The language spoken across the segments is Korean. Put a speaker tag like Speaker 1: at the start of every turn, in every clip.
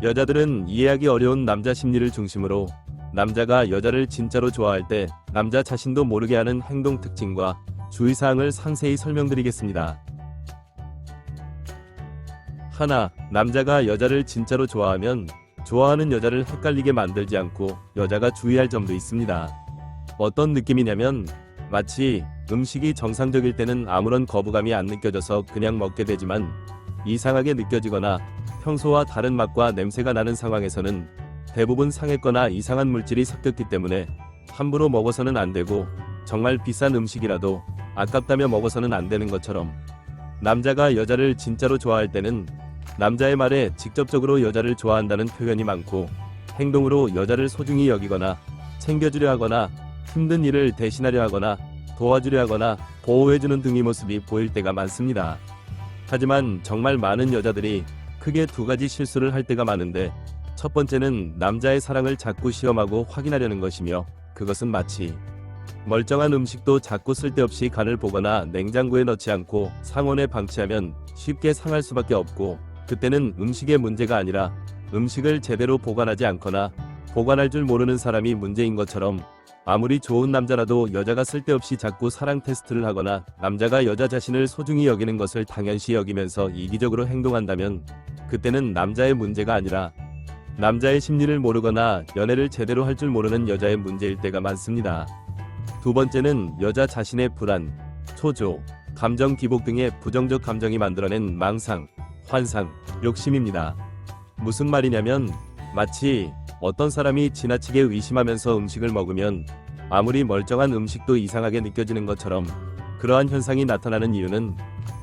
Speaker 1: 여자들은 이해하기 어려운 남자 심리를 중심으로 남자가 여자를 진짜로 좋아할 때 남자 자신도 모르게 하는 행동 특징과 주의사항을 상세히 설명드리겠습니다. 하나, 남자가 여자를 진짜로 좋아하면 좋아하는 여자를 헷갈리게 만들지 않고 여자가 주의할 점도 있습니다. 어떤 느낌이냐면 마치 음식이 정상적일 때는 아무런 거부감이 안 느껴져서 그냥 먹게 되지만 이상하게 느껴지거나 평소와 다른 맛과 냄새가 나는 상황에서는 대부분 상했거나 이상한 물질이 섞였기 때문에 함부로 먹어서는 안 되고 정말 비싼 음식이라도 아깝다며 먹어서는 안 되는 것처럼 남자가 여자를 진짜로 좋아할 때는 남자의 말에 직접적으로 여자를 좋아한다는 표현이 많고 행동으로 여자를 소중히 여기거나 챙겨주려 하거나 힘든 일을 대신하려 하거나 도와주려 하거나 보호해주는 등의 모습이 보일 때가 많습니다. 하지만 정말 많은 여자들이 크게 두 가지 실수를 할 때가 많은데 첫 번째는 남자의 사랑을 자꾸 시험하고 확인하려는 것이며 그것은 마치 멀쩡한 음식도 자꾸 쓸데없이 간을 보거나 냉장고에 넣지 않고 상온에 방치하면 쉽게 상할 수밖에 없고 그때는 음식의 문제가 아니라 음식을 제대로 보관하지 않거나 보관할 줄 모르는 사람이 문제인 것처럼 아무리 좋은 남자라도 여자가 쓸데없이 자꾸 사랑 테스트를 하거나 남자가 여자 자신을 소중히 여기는 것을 당연시 여기면서 이기적으로 행동한다면 그때는 남자의 문제가 아니라 남자의 심리를 모르거나 연애를 제대로 할 줄 모르는 여자의 문제일 때가 많습니다. 두 번째는 여자 자신의 불안, 초조, 감정 기복 등의 부정적 감정이 만들어낸 망상, 환상, 욕심입니다. 무슨 말이냐면 마치 어떤 사람이 지나치게 의심하면서 음식을 먹으면 아무리 멀쩡한 음식도 이상하게 느껴지는 것처럼 그러한 현상이 나타나는 이유는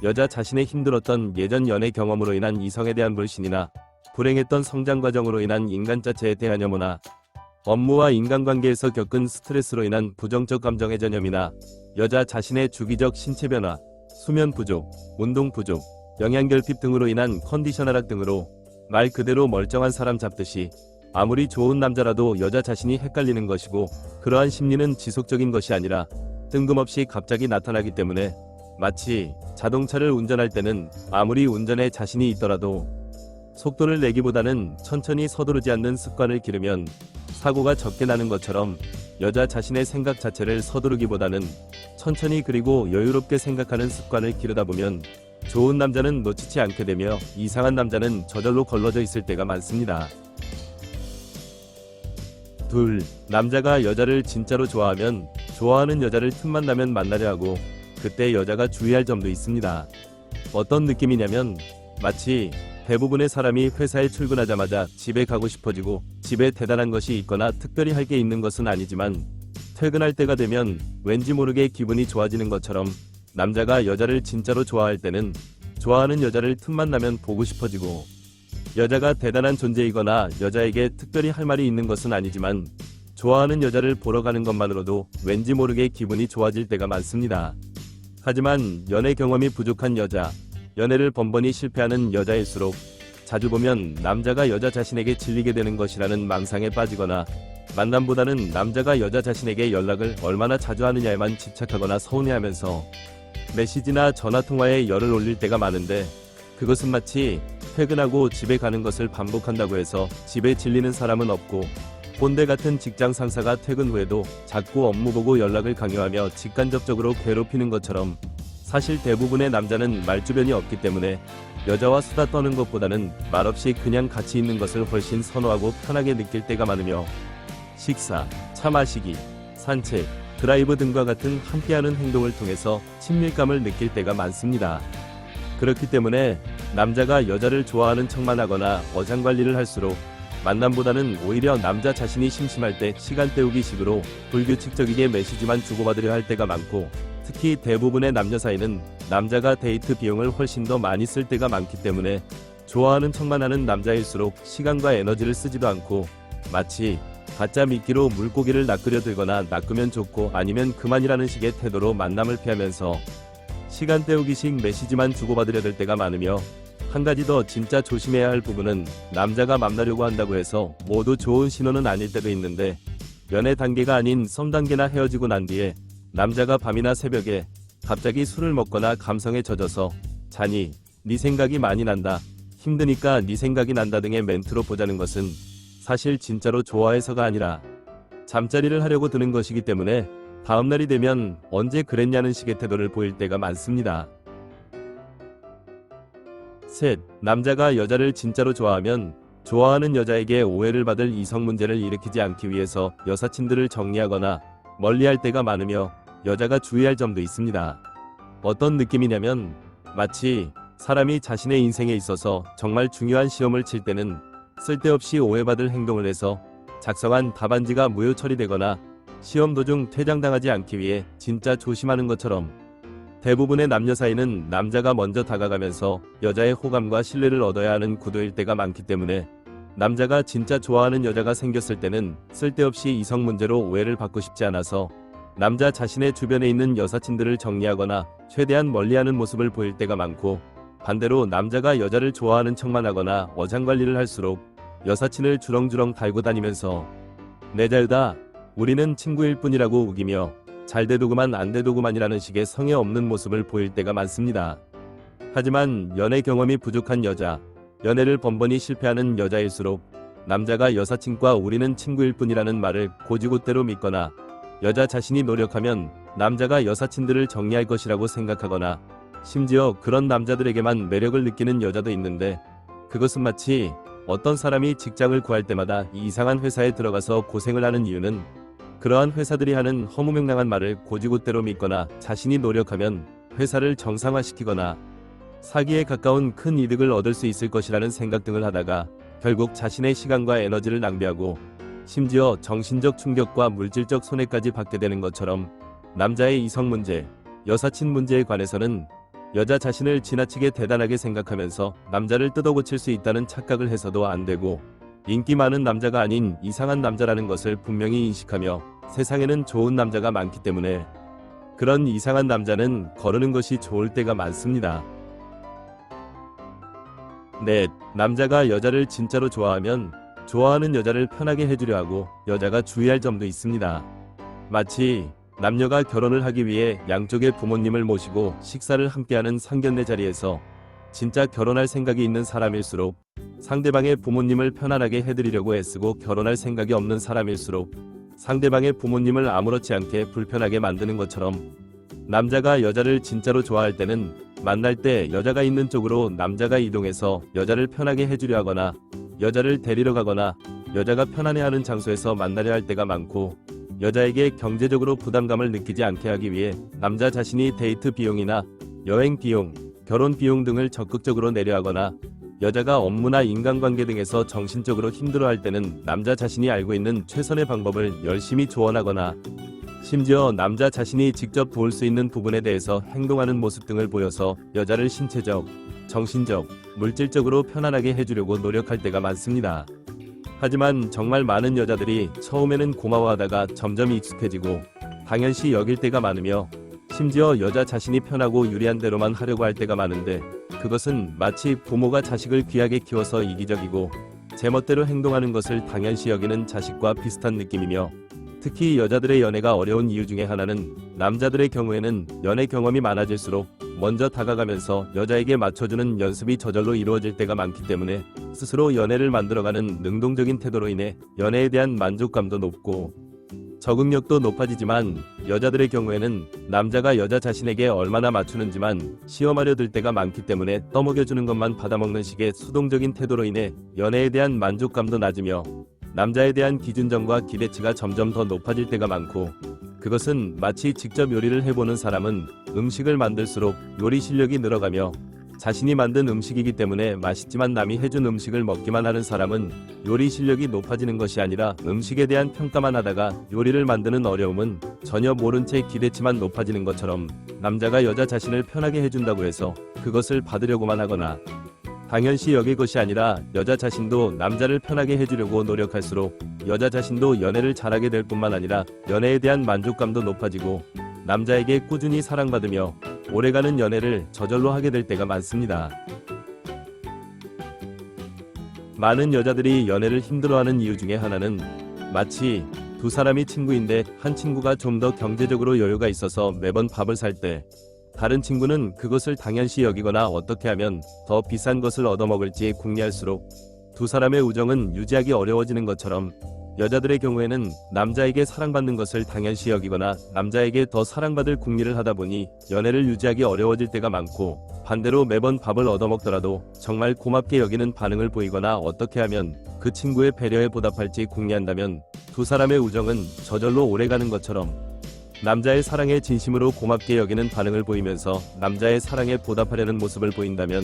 Speaker 1: 여자 자신의 힘들었던 예전 연애 경험으로 인한 이성에 대한 불신이나 불행했던 성장 과정으로 인한 인간 자체에 대한 혐오나 업무와 인간관계에서 겪은 스트레스로 인한 부정적 감정의 전염이나 여자 자신의 주기적 신체 변화, 수면 부족, 운동 부족, 영양결핍 등으로 인한 컨디션 하락 등으로 말 그대로 멀쩡한 사람 잡듯이 아무리 좋은 남자라도 여자 자신이 헷갈리는 것이고 그러한 심리는 지속적인 것이 아니라 뜬금없이 갑자기 나타나기 때문에 마치 자동차를 운전할 때는 아무리 운전에 자신이 있더라도 속도를 내기보다는 천천히 서두르지 않는 습관을 기르면 사고가 적게 나는 것처럼 여자 자신의 생각 자체를 서두르기보다는 천천히 그리고 여유롭게 생각하는 습관을 기르다 보면 좋은 남자는 놓치지 않게 되며 이상한 남자는 저절로 걸러져 있을 때가 많습니다. 둘, 남자가 여자를 진짜로 좋아하면 좋아하는 여자를 틈만 나면 만나려 하고 그때 여자가 주의할 점도 있습니다. 어떤 느낌이냐면 마치 대부분의 사람이 회사에 출근하자마자 집에 가고 싶어지고 집에 대단한 것이 있거나 특별히 할 게 있는 것은 아니지만 퇴근할 때가 되면 왠지 모르게 기분이 좋아지는 것처럼 남자가 여자를 진짜로 좋아할 때는 좋아하는 여자를 틈만 나면 보고 싶어지고 여자가 대단한 존재이거나 여자에게 특별히 할 말이 있는 것은 아니지만 좋아하는 여자를 보러 가는 것만으로도 왠지 모르게 기분이 좋아질 때가 많습니다. 하지만 연애 경험이 부족한 여자, 연애를 번번이 실패하는 여자일수록 자주 보면 남자가 여자 자신에게 질리게 되는 것이라는 망상에 빠지거나 만남보다는 남자가 여자 자신에게 연락을 얼마나 자주 하느냐에만 집착하거나 서운해하면서 메시지나 전화통화에 열을 올릴 때가 많은데 그것은 마치 퇴근하고 집에 가는 것을 반복한다고 해서 집에 질리는 사람은 없고 꼰대 같은 직장 상사가 퇴근 후에도 자꾸 업무 보고 연락을 강요하며 직간접적으로 괴롭히는 것처럼 사실 대부분의 남자는 말주변이 없기 때문에 여자와 수다 떠는 것보다는 말없이 그냥 같이 있는 것을 훨씬 선호하고 편하게 느낄 때가 많으며 식사, 차 마시기, 산책, 드라이브 등과 같은 함께하는 행동을 통해서 친밀감을 느낄 때가 많습니다. 그렇기 때문에 남자가 여자를 좋아하는 척만 하거나 어장관리를 할수록 만남보다는 오히려 남자 자신이 심심할 때 시간 때우기 식으로 불규칙적이게 메시지만 주고받으려 할 때가 많고 특히 대부분의 남녀 사이는 남자가 데이트 비용을 훨씬 더 많이 쓸 때가 많기 때문에 좋아하는 척만 하는 남자일수록 시간과 에너지를 쓰지도 않고 마치 가짜 미끼로 물고기를 낚으려 들거나 낚으면 좋고 아니면 그만이라는 식의 태도로 만남을 피하면서 시간 때우기식 메시지만 주고받으려 들 때가 많으며 한 가지 더 진짜 조심해야 할 부분은 남자가 만나려고 한다고 해서 모두 좋은 신호는 아닐 때도 있는데 연애 단계가 아닌 썸 단계나 헤어지고 난 뒤에 남자가 밤이나 새벽에 갑자기 술을 먹거나 감성에 젖어서 자니 네 생각이 많이 난다 힘드니까 네 생각이 난다 등의 멘트로 보자는 것은 사실 진짜로 좋아해서가 아니라 잠자리를 하려고 드는 것이기 때문에 다음날이 되면 언제 그랬냐는 식의 태도를 보일 때가 많습니다. 셋. 남자가 여자를 진짜로 좋아하면 좋아하는 여자에게 오해를 받을 이성 문제를 일으키지 않기 위해서 여사친들을 정리하거나 멀리할 때가 많으며 여자가 주의할 점도 있습니다. 어떤 느낌이냐면 마치 사람이 자신의 인생에 있어서 정말 중요한 시험을 칠 때는 쓸데없이 오해받을 행동을 해서 작성한 답안지가 무효 처리되거나 시험 도중 퇴장당하지 않기 위해 진짜 조심하는 것처럼 대부분의 남녀 사이는 남자가 먼저 다가가면서 여자의 호감과 신뢰를 얻어야 하는 구도일 때가 많기 때문에 남자가 진짜 좋아하는 여자가 생겼을 때는 쓸데없이 이성 문제로 오해를 받고 싶지 않아서 남자 자신의 주변에 있는 여사친들을 정리하거나 최대한 멀리하는 모습을 보일 때가 많고, 반대로 남자가 여자를 좋아하는 척만 하거나 어장관리를 할수록 여사친을 주렁주렁 달고 다니면서 내 자유다, 우리는 친구일 뿐이라고 우기며 잘 돼도그만 안 돼도그만이라는 식의 성의 없는 모습을 보일 때가 많습니다. 하지만 연애 경험이 부족한 여자, 연애를 번번이 실패하는 여자일수록 남자가 여사친과 우리는 친구일 뿐이라는 말을 고지고대로 믿거나 여자 자신이 노력하면 남자가 여사친들을 정리할 것이라고 생각하거나 심지어 그런 남자들에게만 매력을 느끼는 여자도 있는데, 그것은 마치 어떤 사람이 직장을 구할 때마다 이 이상한 회사에 들어가서 고생을 하는 이유는 그러한 회사들이 하는 허무맹랑한 말을 고지고대로 믿거나 자신이 노력하면 회사를 정상화시키거나 사기에 가까운 큰 이득을 얻을 수 있을 것이라는 생각 등을 하다가 결국 자신의 시간과 에너지를 낭비하고 심지어 정신적 충격과 물질적 손해까지 받게 되는 것처럼, 남자의 이성 문제, 여사친 문제에 관해서는 여자 자신을 지나치게 대단하게 생각하면서 남자를 뜯어고칠 수 있다는 착각을 해서도 안 되고, 인기 많은 남자가 아닌 이상한 남자라는 것을 분명히 인식하며 세상에는 좋은 남자가 많기 때문에 그런 이상한 남자는 거르는 것이 좋을 때가 많습니다. 넷. 남자가 여자를 진짜로 좋아하면 좋아하는 여자를 편하게 해주려 하고 여자가 주의할 점도 있습니다. 마치 남녀가 결혼을 하기 위해 양쪽의 부모님을 모시고 식사를 함께하는 상견례 자리에서 진짜 결혼할 생각이 있는 사람일수록 상대방의 부모님을 편안하게 해드리려고 애쓰고 결혼할 생각이 없는 사람일수록 상대방의 부모님을 아무렇지 않게 불편하게 만드는 것처럼, 남자가 여자를 진짜로 좋아할 때는 만날 때 여자가 있는 쪽으로 남자가 이동해서 여자를 편하게 해주려 하거나 여자를 데리러 가거나 여자가 편안해하는 장소에서 만나려 할 때가 많고, 여자에게 경제적으로 부담감을 느끼지 않게 하기 위해 남자 자신이 데이트 비용이나 여행 비용, 결혼 비용 등을 적극적으로 내려하거나 여자가 업무나 인간관계 등에서 정신적으로 힘들어할 때는 남자 자신이 알고 있는 최선의 방법을 열심히 조언하거나 심지어 남자 자신이 직접 도울 수 있는 부분에 대해서 행동하는 모습 등을 보여서 여자를 신체적, 정신적, 물질적으로 편안하게 해주려고 노력할 때가 많습니다. 하지만 정말 많은 여자들이 처음에는 고마워하다가 점점 익숙해지고 당연시 여길 때가 많으며 심지어 여자 자신이 편하고 유리한 대로만 하려고 할 때가 많은데, 그것은 마치 부모가 자식을 귀하게 키워서 이기적이고 제멋대로 행동하는 것을 당연시 여기는 자식과 비슷한 느낌이며, 특히 여자들의 연애가 어려운 이유 중에 하나는 남자들의 경우에는 연애 경험이 많아질수록 먼저 다가가면서 여자에게 맞춰주는 연습이 저절로 이루어질 때가 많기 때문에 스스로 연애를 만들어가는 능동적인 태도로 인해 연애에 대한 만족감도 높고 적응력도 높아지지만, 여자들의 경우에는 남자가 여자 자신에게 얼마나 맞추는지만 시험하려 들 때가 많기 때문에 떠먹여주는 것만 받아먹는 식의 수동적인 태도로 인해 연애에 대한 만족감도 낮으며 남자에 대한 기준점과 기대치가 점점 더 높아질 때가 많고, 그것은 마치 직접 요리를 해보는 사람은 음식을 만들수록 요리 실력이 늘어가며 자신이 만든 음식이기 때문에 맛있지만 남이 해준 음식을 먹기만 하는 사람은 요리 실력이 높아지는 것이 아니라 음식에 대한 평가만 하다가 요리를 만드는 어려움은 전혀 모른 채 기대치만 높아지는 것처럼, 남자가 여자 자신을 편하게 해준다고 해서 그것을 받으려고만 하거나 당연시 여길 것이 아니라 여자 자신도 남자를 편하게 해주려고 노력할수록 여자 자신도 연애를 잘하게 될 뿐만 아니라 연애에 대한 만족감도 높아지고 남자에게 꾸준히 사랑받으며 오래가는 연애를 저절로 하게 될 때가 많습니다. 많은 여자들이 연애를 힘들어하는 이유 중에 하나는 마치 두 사람이 친구인데 한 친구가 좀 더 경제적으로 여유가 있어서 매번 밥을 살 때 다른 친구는 그것을 당연시 여기거나 어떻게 하면 더 비싼 것을 얻어먹을지 궁리할수록 두 사람의 우정은 유지하기 어려워지는 것처럼 여자들의 경우에는 남자에게 사랑받는 것을 당연시 여기거나 남자에게 더 사랑받을 궁리를 하다 보니 연애를 유지하기 어려워질 때가 많고, 반대로 매번 밥을 얻어먹더라도 정말 고맙게 여기는 반응을 보이거나 어떻게 하면 그 친구의 배려에 보답할지 궁리한다면 두 사람의 우정은 저절로 오래가는 것처럼 남자의 사랑에 진심으로 고맙게 여기는 반응을 보이면서 남자의 사랑에 보답하려는 모습을 보인다면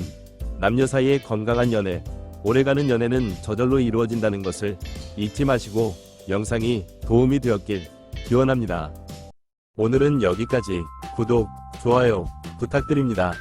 Speaker 1: 남녀 사이의 건강한 연애, 오래가는 연애는 저절로 이루어진다는 것을 잊지 마시고 영상이 도움이 되었길 기원합니다. 오늘은 여기까지. 구독, 좋아요 부탁드립니다.